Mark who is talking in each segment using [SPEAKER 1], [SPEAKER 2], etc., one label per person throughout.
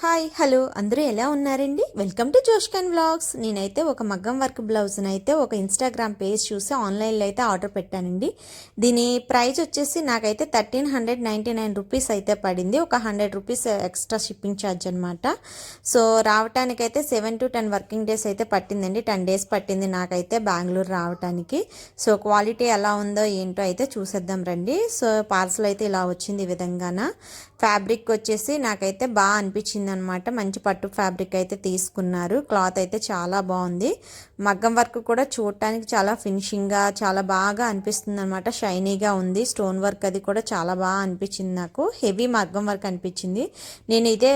[SPEAKER 1] Hi hello అందరూ ఎలా ఉన్నారండి? వెల్కమ్ టు జోష్కన్ వ్లాగ్స్. నేనైతే ఒక మగ్గం వర్క్ బ్లౌజ్ని అయితే ఒక ఇన్స్టాగ్రామ్ పేజ్ చూసి ఆన్లైన్లో అయితే ఆర్డర్ పెట్టానండి. దీని ప్రైస్ వచ్చేసి నాకైతే 1399 రూపీస్ అయితే పడింది. ఒక 100 రూపీస్ ఎక్స్ట్రా షిప్పింగ్ ఛార్జ్ అనమాట. సో రావటానికైతే 7 to 10 వర్కింగ్ డేస్ అయితే పట్టిందండి. 10 డేస్ పట్టింది నాకైతే బెంగళూరు రావటానికి. సో క్వాలిటీ ఎలా ఉందో ఏంటో అయితే చూసేద్దాం రండి. సో పార్సల్ అయితే ఇలా వచ్చింది ఈ విధంగాన. ఫ్యాబ్రిక్ వచ్చేసి నాకైతే బాగా అనిపించింది అనమాట. మంచి పట్టు ఫ్యాబ్రిక్ అయితే తీసుకున్నారు. క్లాత్ అయితే చాలా బాగుంది. మగ్గం వర్క్ కూడా చూడటానికి చాలా ఫినిషింగ్గా చాలా బాగా అనిపిస్తుంది అనమాట. షైనీగా ఉంది. స్టోన్ వర్క్ అది కూడా చాలా బాగా అనిపించింది. నాకు హెవీ మగ్గం వర్క్ అనిపించింది. నేను ఇదే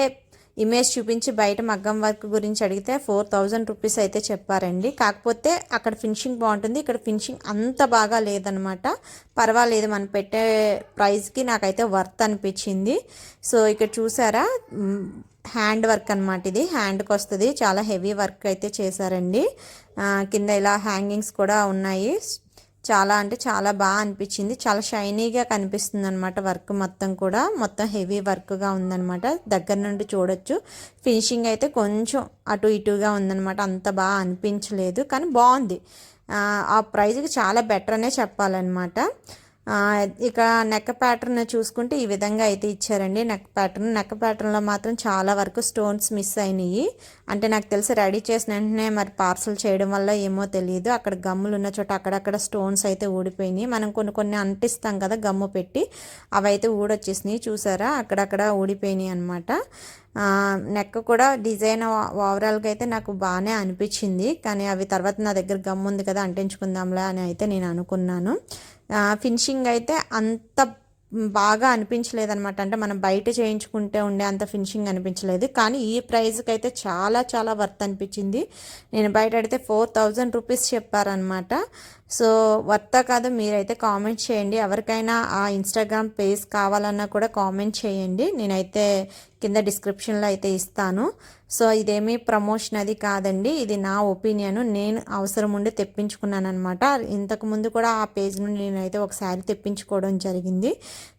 [SPEAKER 1] ఇమేజ్ చూపించి బయట మగ్గం వర్క్ గురించి అడిగితే 4000 రూపీస్ అయితే చెప్పారండి. కాకపోతే అక్కడ ఫినిషింగ్ బాగుంటుంది, ఇక్కడ ఫినిషింగ్ అంత బాగా లేదనమాట. పర్వాలేదు, మనం పెట్టే ప్రైస్కి నాకైతే వర్త్ అనిపించింది. సో ఇక్కడ చూసారా, హ్యాండ్ వర్క్ అనమాట. ఇది హ్యాండ్కి వస్తుంది. చాలా హెవీ వర్క్ అయితే చేశారండి. కింద ఇలా హ్యాంగింగ్స్ కూడా ఉన్నాయి. చాలా అంటే చాలా బాగా అనిపించింది. చాలా షైనీగా కనిపిస్తుంది అనమాట. వర్క్ మొత్తం కూడా మొత్తం హెవీ వర్క్గా ఉందనమాట. దగ్గర నుండి చూడొచ్చు. ఫినిషింగ్ అయితే కొంచెం అటు ఇటుగా ఉందనమాట. అంత బాగా అనిపించలేదు, కానీ బాగుంది. ఆ ప్రైజ్కి చాలా బెటర్ అనే చెప్పాలన్నమాట. ఇక నెక్ ప్యాటర్న్ చూసుకుంటే ఈ విధంగా అయితే ఇచ్చారండి. నెక్ ప్యాటర్న్లో మాత్రం చాలా వరకు స్టోన్స్ మిస్ అయినాయి. అంటే నాకు తెలిసి రెడీ చేసిన వెంటనే మరి పార్సల్ చేయడం వల్ల ఏమో తెలియదు, అక్కడ గమ్ములు ఉన్న చోట అక్కడక్కడ స్టోన్స్ అయితే ఊడిపోయినాయి. మనం కొన్ని అంటిస్తాం కదా గమ్ము పెట్టి, అవైతే ఊడొచ్చేసినాయి. చూసారా, అక్కడక్కడ ఊడిపోయినాయి అనమాట. నెక్ కూడా డిజైన్ ఓవరాల్గా అయితే నాకు బాగానే అనిపించింది. కానీ అవి తర్వాత నా దగ్గర గమ్ ఉంది కదా అంటించుకుందాంలే అని అయితే నేను అనుకున్నాను. ఫినిషింగ్ అయితే అంత బాగా అనిపించలేదన్నమాట. అంటే మనం బయట చేయించుకుంటే ఉండే అంత ఫినిషింగ్ అనిపించలేదు. కానీ ఈ ప్రైస్కి అయితే చాలా చాలా వర్త్ అనిపించింది. నేను బయట అడిగితే 4000 రూపీస్ చెప్పారనమాట. సో వర్తా కాదు మీరైతే కామెంట్ చేయండి. ఎవరికైనా ఆ ఇన్స్టాగ్రామ్ పేజ్ కావాలన్నా కూడా కామెంట్ చేయండి. నేనైతే కింద డిస్క్రిప్షన్లో అయితే ఇస్తాను. సో ఇదేమీ ప్రమోషన్ అది కాదండి, ఇది నా ఒపీనియన్. నేను అవసరం ఉండి తెప్పించుకున్నాను అనమాట. ఇంతకుముందు కూడా ఆ పేజ్ నుండి నేనైతే ఒక శారీ తెప్పించుకోవడం జరిగింది.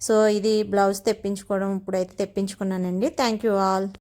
[SPEAKER 1] సో ఇది బ్లౌజ్ తెప్పించుకోవడం ఇప్పుడైతే తెప్పించుకున్నానండి. Thank you all.